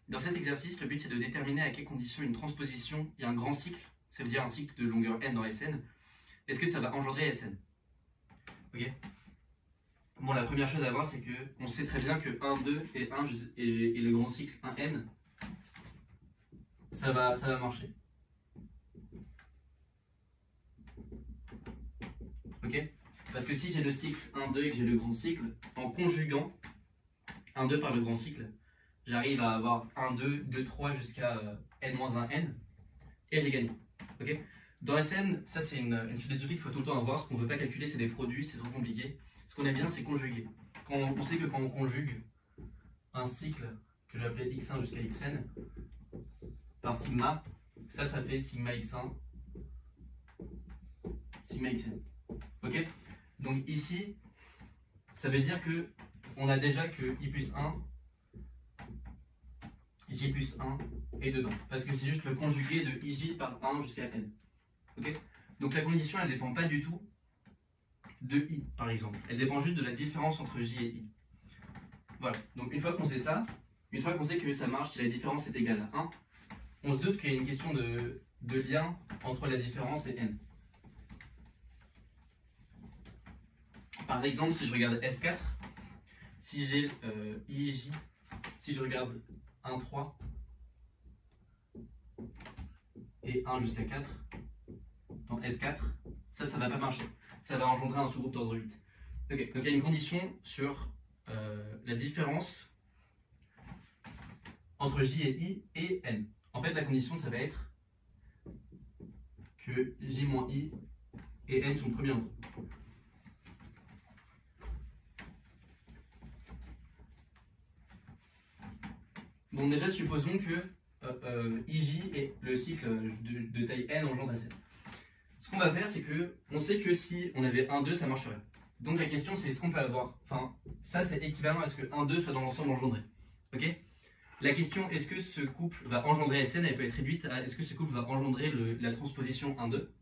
Dans cet exercice, le but c'est de déterminer à quelles conditions une transposition et un grand cycle, ça veut dire un cycle de longueur n dans Sn, est-ce que ça va engendrer Sn? Ok. Bon, la première chose à voir, c'est que on sait très bien que 1, 2 et le grand cycle 1n, ça va marcher. Ok. Parce que si j'ai le cycle 1, 2 et que j'ai le grand cycle, en conjuguant 1, 2 par le grand cycle, j'arrive à avoir 1, 2, 2, 3 jusqu'à n-1n, et j'ai gagné. Okay, dans Sn, ça c'est une philosophie qu'il faut tout le temps avoir. Ce qu'on ne veut pas calculer, c'est des produits, c'est trop compliqué. Ce qu'on aime bien, c'est conjuguer. On sait que quand on conjugue un cycle que je vais appeler x1 jusqu'à xn par sigma, ça fait sigma x1, sigma xn. Ok. Donc ici, ça veut dire que on a déjà que i plus 1, j plus 1 est dedans. Parce que c'est juste le conjugué de ij par 1 jusqu'à n. Okay, donc la condition, elle ne dépend pas du tout de i, par exemple. Elle dépend juste de la différence entre j et i. Voilà. Donc une fois qu'on sait ça, une fois qu'on sait que ça marche si la différence est égale à 1, on se doute qu'il y a une question de lien entre la différence et n. Par exemple, si je regarde S4, si j'ai IJ, si je regarde 1, 3 et 1 jusqu'à 4, dans S4, ça ne va pas marcher. Ça va engendrer un sous-groupe d'ordre 8. Okay. Donc il y a une condition sur la différence entre J et I et N. En fait, la condition, ça va être que J moins I et N sont premiers entre eux. Donc déjà, supposons que IJ est le cycle de taille N engendre Sn. Ce qu'on va faire, c'est que on sait que si on avait 1, 2, ça marcherait. Donc la question, c'est est-ce qu'on peut avoir... Enfin, ça, c'est équivalent à ce que 1, 2 soit dans l'ensemble engendré. Ok. La question, est-ce que ce couple va engendrer Sn, elle peut être réduite à est-ce que ce couple va engendrer la transposition 1, 2.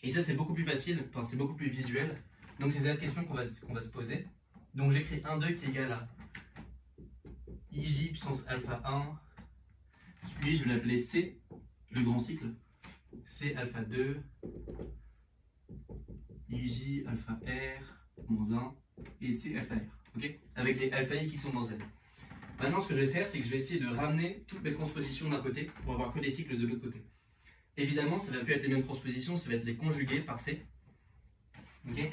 Et ça, c'est beaucoup plus facile, enfin, c'est beaucoup plus visuel. Donc c'est cette question qu'on va se poser. Donc j'écris 1, 2 qui est égal à IJ puissance alpha 1, puis je vais l'appeler C, le grand cycle, C alpha 2, IJ alpha R, moins 1, et C alpha R, okay, avec les alpha I qui sont dans Z. Maintenant, ce que je vais faire, c'est que je vais essayer de ramener toutes mes transpositions d'un côté pour avoir que les cycles de l'autre côté. Évidemment, ça ne va plus être les mêmes transpositions, ça va être les conjugués par C. Okay.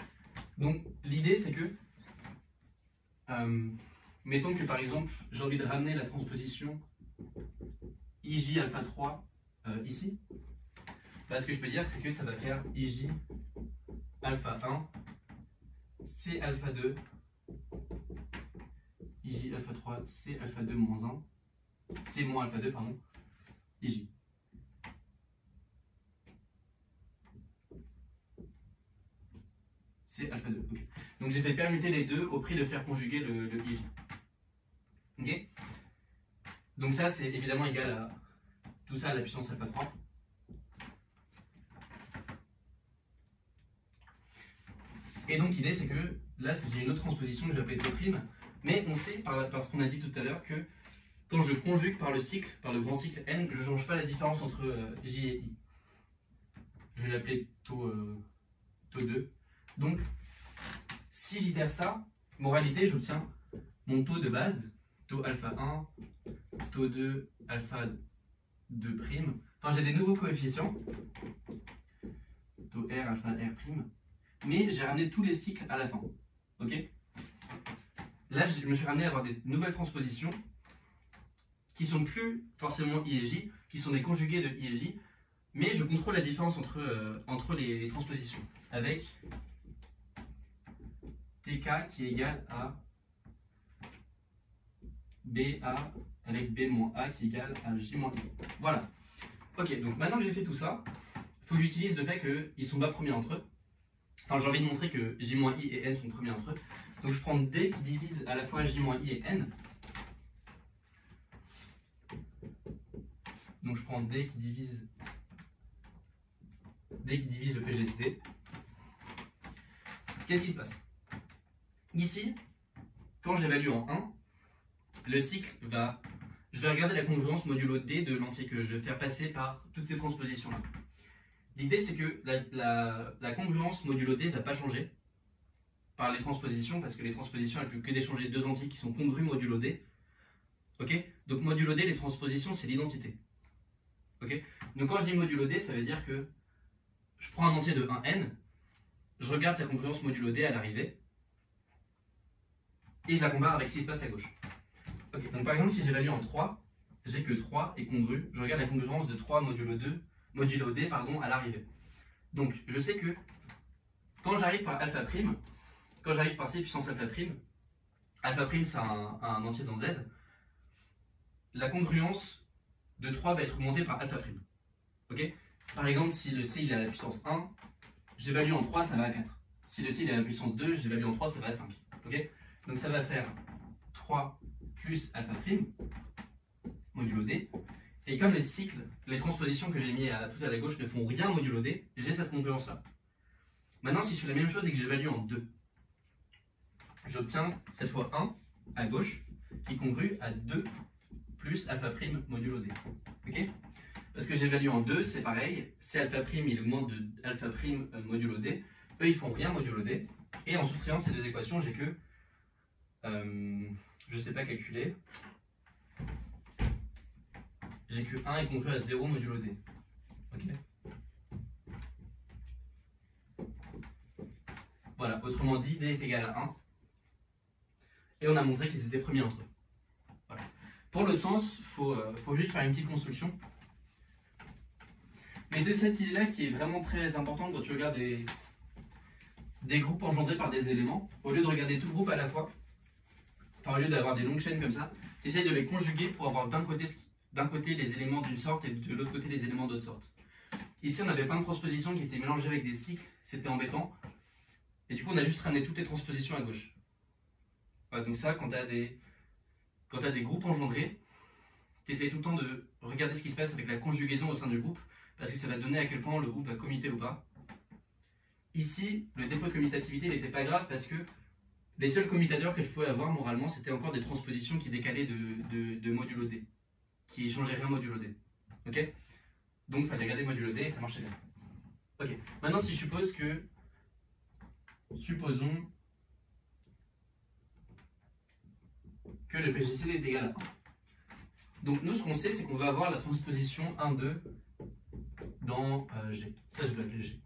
Donc, l'idée, c'est que mettons que par exemple, j'ai envie de ramener la transposition IJ alpha 3 ici. Bah, ce que je peux dire, c'est que ça va faire IJ alpha 1, C alpha 2, IJ alpha 3, C alpha 2 moins 1, C moins alpha 2, pardon, IJ. C alpha 2. Okay. Donc j'ai fait permuter les deux au prix de faire conjuguer le IJ. Ok. Donc ça, c'est évidemment égal à tout ça à la puissance alpha 3. Et donc l'idée, c'est que là, j'ai une autre transposition que je vais appeler T', mais on sait, par ce qu'on a dit tout à l'heure, que quand je conjugue par le cycle, par le grand cycle n, je ne change pas la différence entre J et I. Je vais l'appeler taux 2. Donc, si j'itère ça, moralité, j'obtiens mon taux de base, taux alpha 1, taux 2, alpha 2'. Enfin, j'ai des nouveaux coefficients, taux R, alpha R', mais j'ai ramené tous les cycles à la fin. Ok. Là, je me suis ramené à avoir des nouvelles transpositions qui sont plus forcément I et J, qui sont des conjugués de I et J, mais je contrôle la différence entre les transpositions avec TK qui est égal à BA avec B moins A qui est égal à J moins I. Voilà. Ok, donc maintenant que j'ai fait tout ça, il faut que j'utilise le fait qu'ils sont pas premiers entre eux. Enfin, j'ai envie de montrer que J moins I et N sont premiers entre eux. Donc je prends D qui divise à la fois J moins I et N. Donc je prends D qui divise le PGCD. Qu'est-ce qui se passe? Ici, quand j'évalue en 1, le cycle va je vais regarder la congruence modulo D de l'entier que je vais faire passer par toutes ces transpositions-là. L'idée, c'est que la congruence modulo D ne va pas changer par les transpositions, parce que les transpositions, elles ne peuvent que d'échanger deux entiers qui sont congrus modulo D. Ok? Donc modulo D, les transpositions, c'est l'identité. Ok? Donc quand je dis modulo D, ça veut dire que je prends un entier de 1n, je regarde sa congruence modulo D à l'arrivée, et je la compare avec ce qui se passe à gauche. Okay. Donc par exemple, si j'évalue en 3, j'ai que 3 est congru, je regarde la congruence de 3 modulo D à l'arrivée. Donc je sais que quand j'arrive par alpha prime, quand j'arrive par C puissance alpha prime c'est un entier dans Z, la congruence de 3 va être augmentée par alpha prime. Okay. Par exemple, si le C il est à la puissance 1, j'évalue en 3, ça va à 4. Si le C il est à la puissance 2, j'évalue en 3, ça va à 5. Okay. Donc ça va faire 3 plus alpha prime modulo D. Et comme les cycles, les transpositions que j'ai mis tout à la gauche ne font rien modulo D, j'ai cette congruence là. Maintenant, si je fais la même chose et que j'évalue en 2, j'obtiens cette fois 1 à gauche qui congrue à 2 plus alpha prime modulo D. Ok? Parce que j'évalue en 2, c'est pareil, c'est alpha prime, il augmente de alpha prime modulo D, eux ils font rien modulo D, et en soustrayant ces deux équations, j'ai que, je ne sais pas calculer, j'ai que 1 est congru à 0 modulo D. Ok? Voilà, autrement dit, D est égal à 1. Et on a montré qu'ils étaient premiers entre eux. Voilà. Pour l'autre sens, il faut juste faire une petite construction. Mais c'est cette idée-là qui est vraiment très importante quand tu regardes des groupes engendrés par des éléments. Au lieu de regarder tout le groupe à la fois, enfin, au lieu d'avoir des longues chaînes comme ça, tu essayes de les conjuguer pour avoir d'un côté les éléments d'une sorte et de l'autre côté les éléments d'autre sorte. Ici, on avait plein de transpositions qui étaient mélangées avec des cycles, c'était embêtant. Et du coup, on a juste ramené toutes les transpositions à gauche. Voilà, donc ça, quand tu as des groupes engendrés, tu essayes tout le temps de regarder ce qui se passe avec la conjugaison au sein du groupe, parce que ça va te donner à quel point le groupe va commiter ou pas. Ici, le défaut de commutativité n'était pas grave parce que les seuls commutateurs que je pouvais avoir moralement, c'était encore des transpositions qui décalaient de modulo D, qui changeaient rien modulo D. Ok? Donc il fallait regarder modulo D et ça marchait bien. Ok, maintenant si je suppose que, supposons que le PGCD est égal à 1. Donc nous ce qu'on sait c'est qu'on va avoir la transposition 1, 2 dans G. Ça je vais l'appeler G.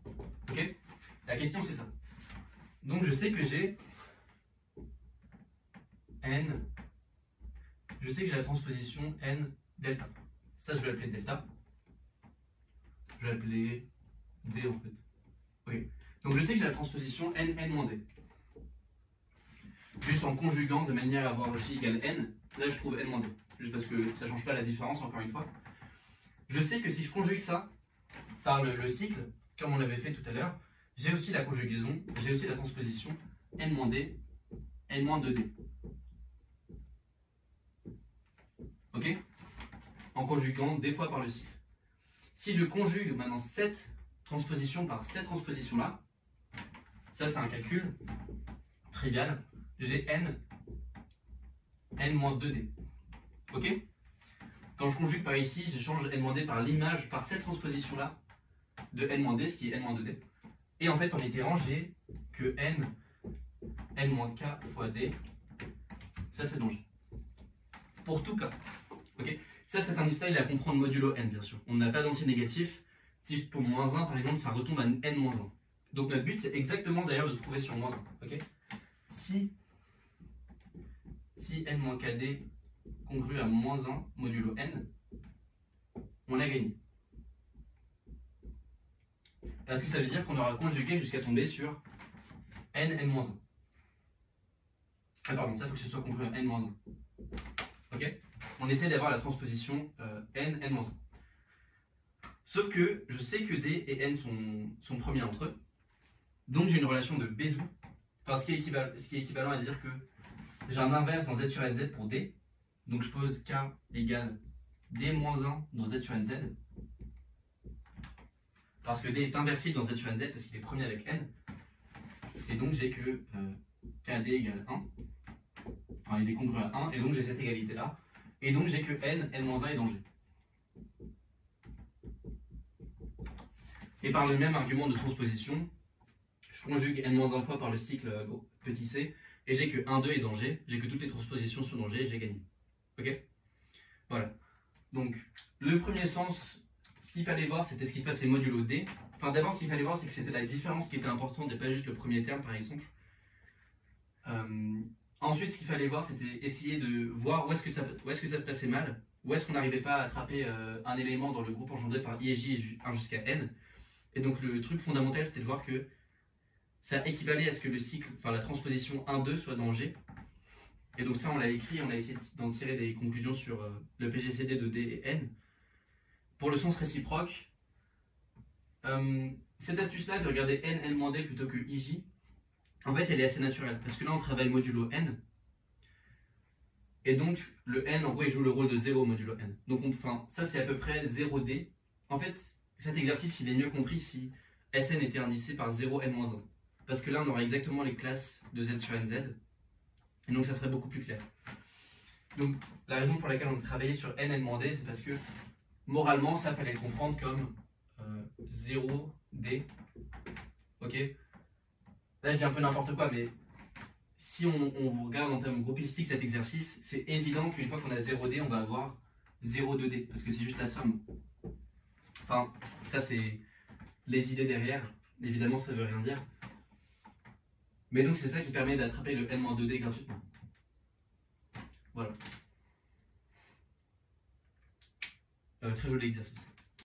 Ok? La question c'est ça. Donc je sais que j'ai N, je sais que j'ai la transposition N delta. Ça je vais l'appeler delta. Je vais l'appeler D en fait. Ok. Donc je sais que j'ai la transposition N-N-D. Juste en conjuguant de manière à avoir J égale N, là je trouve N-D. Juste parce que ça ne change pas la différence encore une fois. Je sais que si je conjugue ça par le cycle, comme on l'avait fait tout à l'heure, j'ai aussi la conjugaison, j'ai aussi la transposition N-D, N-2D. Ok? En conjuguant des fois par le cycle. Si je conjugue maintenant cette transposition par cette transposition-là, ça c'est un calcul trivial, j'ai N-2D. Ok? Quand je conjugue par ici, j'échange N-D par l'image, par cette transposition-là de N-D, ce qui est N-2D. Et en fait, en itérant, j'ai que N-K fois D, ça c'est dans G. Pour tout cas. Ok? Ça, cet indice-là, il est à comprendre modulo N, bien sûr. On n'a pas d'entier négatif. Si je tombe moins 1, par exemple, ça retombe à N-1. Donc notre but, c'est exactement d'ailleurs de trouver sur moins 1. Okay? Si N-KD congru à moins 1 modulo N, on a gagné. Parce que ça veut dire qu'on aura conjugué jusqu'à tomber sur N-N-1. Ah pardon, ça, il faut que ce soit congru à N-1. Ok? On essaie d'avoir la transposition N-N-1. Sauf que je sais que D et N sont premiers entre eux. Donc j'ai une relation de Bézout. Enfin, ce qui est équivalent à dire que j'ai un inverse dans Z sur NZ pour D. Donc je pose K égale D-1 dans Z sur NZ. Parce que D est inversible dans Z sur NZ parce qu'il est premier avec N. Et donc j'ai que KD égale 1. Enfin, il est congru à 1. Et donc j'ai cette égalité là. Et donc j'ai que n, n-1 est dans G. Et par le même argument de transposition, je conjugue n-1 fois par le cycle petit c, et j'ai que 1, 2 est dans G, j'ai que toutes les transpositions sont dans G, j'ai gagné. Ok? Voilà. Donc, le premier sens, ce qu'il fallait voir, c'était ce qui se passait modulo D. Enfin, d'abord, ce qu'il fallait voir, c'est que c'était la différence qui était importante, et pas juste le premier terme, par exemple. Ensuite, ce qu'il fallait voir, c'était essayer de voir où est-ce que ça se passait mal, où est-ce qu'on n'arrivait pas à attraper un élément dans le groupe engendré par I et J et 1 jusqu'à N. Et donc, le truc fondamental, c'était de voir que ça équivalait à ce que le cycle, enfin la transposition 1-2 soit dans G. Et donc ça, on l'a écrit, on a essayé d'en tirer des conclusions sur le PGCD de D et N. Pour le sens réciproque, cette astuce-là de regarder N, N-D plutôt que IJ, en fait, elle est assez naturelle, parce que là, on travaille modulo N. Et donc, le N, en gros, il joue le rôle de 0 modulo N. Donc, ça, c'est à peu près 0D. En fait, cet exercice, il est mieux compris si Sn était indicé par 0, N-1. Parce que là, on aura exactement les classes de Z sur NZ. Et donc, ça serait beaucoup plus clair. Donc, la raison pour laquelle on a travaillé sur N, N-D, c'est parce que, moralement, ça, fallait le comprendre comme 0D. Ok? Là, je dis un peu n'importe quoi, mais si on regarde en termes groupistiques cet exercice, c'est évident qu'une fois qu'on a 0D, on va avoir 0,2D, parce que c'est juste la somme. Enfin, ça, c'est les idées derrière. Évidemment, ça ne veut rien dire. Mais donc, c'est ça qui permet d'attraper le n-2D gratuitement. Voilà. Très joli exercice.